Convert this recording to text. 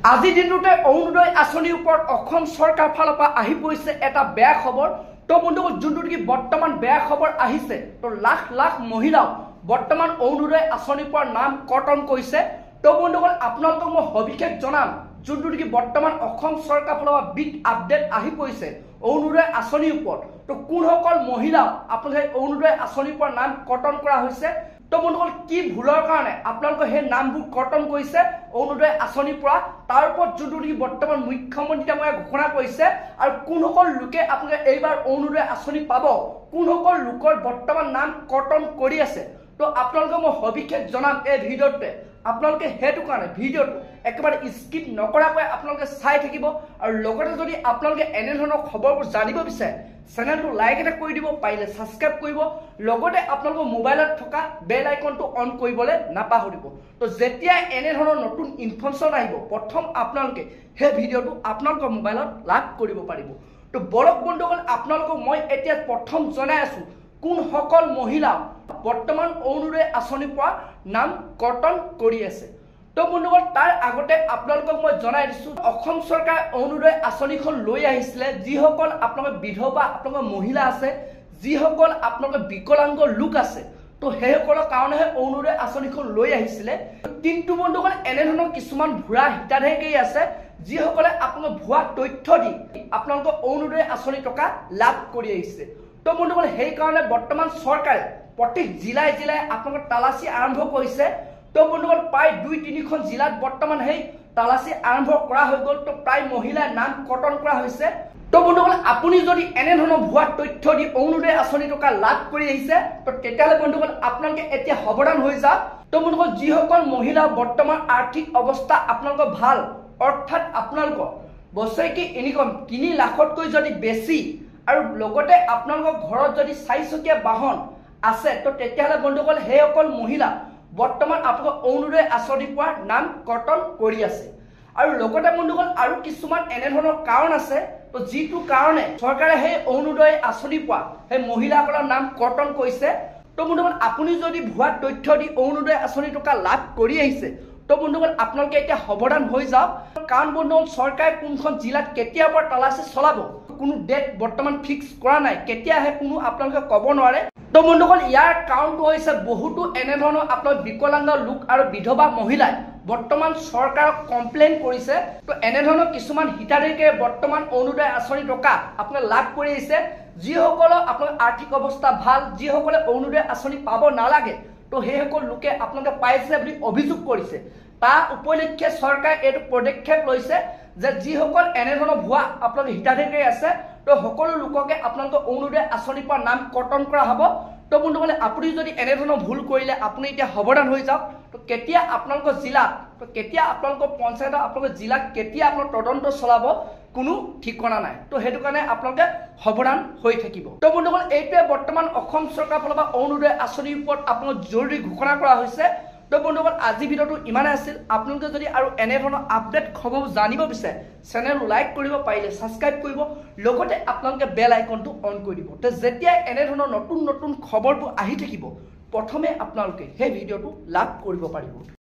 আজি দিনটোতে অৰুণোদয় আঁচনিৰ ওপৰত অসম চৰকাৰ ফালৰ পৰা আহি পৰিছে এটা বেয়া খবৰ। তো বন্ধুসকল, যোনটো নেকি বৰ্তমান বেয়া খবৰ আহিছে, তো লাখ লাখ মহিলাও বৰ্তমান অৰুণোদয় আঁচনিৰ পৰা নাম কৰ্তন কৰিছে। তো বন্ধুসকল, আপোনালোকক মই সবিশেষ জনাম যোনটো নেকি বৰ্তমান অসম চৰকাৰ ফালৰ পৰা বিগ আপডেট আহি পৰিছে অৰুণোদয় আঁচনিৰ ওপৰত। তো কোনসকল মহিলাও আপোনালোকে অৰুণোদয় আঁচনিৰ পৰা নাম কৰ্তন কৰা হৈছে, তো বন্ধুসকল কি ভুলৰ কাৰণে আপোনালোকে সেই নামবোৰ কৰ্তন কৰিছে অৰুণোদয় আঁচনিৰ পৰা, তাৰ ওপৰত যোনটো নেকি বৰ্তমান মুখ্যমন্ত্ৰী ডাঙৰীয়াই ঘোষণা কৰিছে, আৰু কোনসকল লোকে আপোনালোকে এইবাৰ অৰুণোদয় আঁচনি পাব, কোনসকল লোকৰ বৰ্তমান নাম কৰ্তন কৰি আছে, তো আপোনালোকে মই সবিশেষ জনাম এই ভিডিঅ'টোতে। আপোনালোকে সেইটো কাৰণে ভিডিঅ'টো একেবাৰে স্কিপ নকৰাকৈ আপোনালোকে চাই থাকিব। আৰু লগতে যদি আপোনালোকে এনেধৰণৰ খবৰবোৰ জানিব বিচাৰে, চেনেলটো লাইক এটা কৰি দিব, পাৰিলে ছাবস্ক্ৰাইব কৰিব, লগতে আপোনালোকৰ মোবাইলত থকা বেল আইকনটো অন কৰিবলৈ নাপাহৰিব। তো যেতিয়া এনেধৰণৰ নতুন ইনফৰমেশ্যন আহিব, প্ৰথম আপোনালোকে সেই ভিডিঅ'টো আপোনালোকৰ মোবাইলত লাভ কৰিব পাৰিব। তো বলক বন্ধুসকল, আপোনালোকক মই এতিয়া প্ৰথম জনাই আছো কোনসকল মহিলা বৰ্তমান অৰুণোদয় আঁচনিৰ পৰা নাম কৰ্তন কৰি আছে। তো বন্ধুসকল, তাৰ আগতে আপোনালোকক মই জনাই দিছো অসম চৰকাৰে অৰুণোদয় আঁচনিখন লৈ আহিছিলে যিসকল আপোনালোকৰ বিধৱা আপোনালোকৰ মহিলা আছে, যিসকল আপোনালোকৰ বিকলাংগ লোক আছে, তো সেইসকলৰ কাৰণেহে অৰুণোদয় আঁচনিখন লৈ আহিছিলে। কিন্তু বন্ধুসকল, এনেধৰণৰ কিছুমান ভুৱা হিতাধিকাৰী আছে যিসকলে আপোনালোকৰ ভুৱা তথ্য দি আপোনালোকৰ অৰুণোদয় আঁচনি টকা লাভ কৰি আহিছে। তো বন্ধুসকল, সেইকাৰণে বৰ্তমান চৰকাৰে প্ৰতি জিলাই জিলাই আপোনালোকৰ তালাচী আৰম্ভ কৰিছে। তো বন্ধুসকল, প্ৰায় 2-3খন জিলাত বৰ্তমান সেই তালাচী আৰম্ভ কৰা হৈ গ'ল। তো প্ৰায় মহিলাৰ নাম কৰ্তন কৰা হৈছে। তো বন্ধুসকল, আপুনি যদি এনেধৰণৰ ভুৱা তথ্য দি অৰুণোদয় আঁচনি টকা লাভ কৰি আহিছে, তো তেতিয়াহ'লে বন্ধুসকল আপোনালোকে এতিয়া সাৱধান হৈ যাওক। তো বন্ধুসকল, যিসকল মহিলা বৰ্তমান আৰ্থিক অৱস্থা আপোনালোকৰ ভাল, অৰ্থাৎ আপোনালোকৰ বছৰেকী ইনকম 3 লাখতকৈ যদি বেছি, আৰু লগতে আপোনালোকৰ ঘৰত যদি 4 চকীয়া বাহন আছে, তো তেতিয়াহ'লে বন্ধুসকল সেইসকল মহিলা বৰ্তমান আপোনালোকৰ অৰুণোদয় আঁচনিৰ পৰা নাম কৰ্তন কৰি আছে। আৰু লগতে বন্ধুসকল আৰু কিছুমান এনেধৰণৰ কাৰণ আছে, তো যিটো কাৰণে চৰকাৰে সেই অৰুণোদয় আঁচনিৰ পৰা সেই মহিলাসকলৰ নাম কৰ্তন কৰিছে। তো বন্ধুসকল, আপুনি যদি ভুৱা তথ্য দি অৰুণোদয় আঁচনি টকা লাভ কৰি আহিছে, তো বন্ধুসকল আপোনালোকে এতিয়া সাৱধান হৈ যাওক। কাৰণ বন্ধুসকল, চৰকাৰে কোনখন জিলাত কেতিয়াৰ পৰা তালাচী চলাব কোনো ডেট বৰ্তমান ফিক্স কৰা নাই, কেতিয়া আহে কোনো আপোনালোকে ক'ব নোৱাৰে। তো বন্ধুসকল, ইয়াৰ কাৰণটো হৈছে বহুতো এনেধৰণৰ আপোনাৰ বিকলাংগ লোক আৰু বিধৱা মহিলাই বৰ্তমান চৰকাৰক কমপ্লেইন কৰিছে। তো এনেধৰণৰ কিছুমান হিতাধিকাৰীয়ে বৰ্তমান অৰুণোদয় আঁচনি টকা আপোনালোকে লাভ কৰি আহিছে, যিসকলৰ আপোনাৰ আৰ্থিক অৱস্থা ভাল, যিসকলে অৰুণোদয় আঁচনি পাব নালাগে, তো সেইসকল লোকে আপোনালোকে পাইছে বুলি অভিযোগ কৰিছে। তাৰ উপলক্ষে চৰকাৰে এইটো পদক্ষেপ লৈছে যে যিসকল এনেধৰণৰ ভুৱা আপোনালোকৰ হিতাধিকাৰী আছে, তো সকলো লোককে আপোনালোকৰ অৰুণোদয় আঁচনিৰ পৰা নাম কৰ্তন কৰা হ'ব। তো বন্ধুসকল, আপুনি যদি এনেধৰণৰ ভুল কৰিলে আপুনি এতিয়া সাৱধান হৈ যাওক। তো কেতিয়া আপোনালোকৰ জিলাত, তো কেতিয়া আপোনালোকৰ পঞ্চায়তত, আপোনালোকৰ জিলাত কেতিয়া আপোনাৰ তদন্ত চলাব কোনো ঠিকনা নাই। তো সেইটো কাৰণে আপোনালোকে সাৱধান হৈ থাকিব। তো বন্ধুসকল, এইটোৱে বৰ্তমান অসম চৰকাৰৰ ফালৰ পৰা অৰুণোদয় আঁচনিৰ ওপৰত আপোনালোক জৰুৰী ঘোষণা কৰা হৈছে। তো বন্ধুসকল, আজি ভিডিঅ'টো ইমানে আছিল। আপোনালোকে যদি আৰু এনেধৰণৰ আপডেট খবৰ জানিব বিচাৰে, চেনেলটো লাইক কৰিব, পাৰিলে ছাবস্ক্ৰাইব কৰিব, লগতে আপোনালোকে বেল আইকনটো অন কৰি দিব। তো যেতিয়া এনেধৰণৰ নতুন নতুন খবৰবোৰ আহি থাকিব, প্ৰথমে আপোনালোকে সেই ভিডিঅ'টো লাভ কৰিব পাৰিব।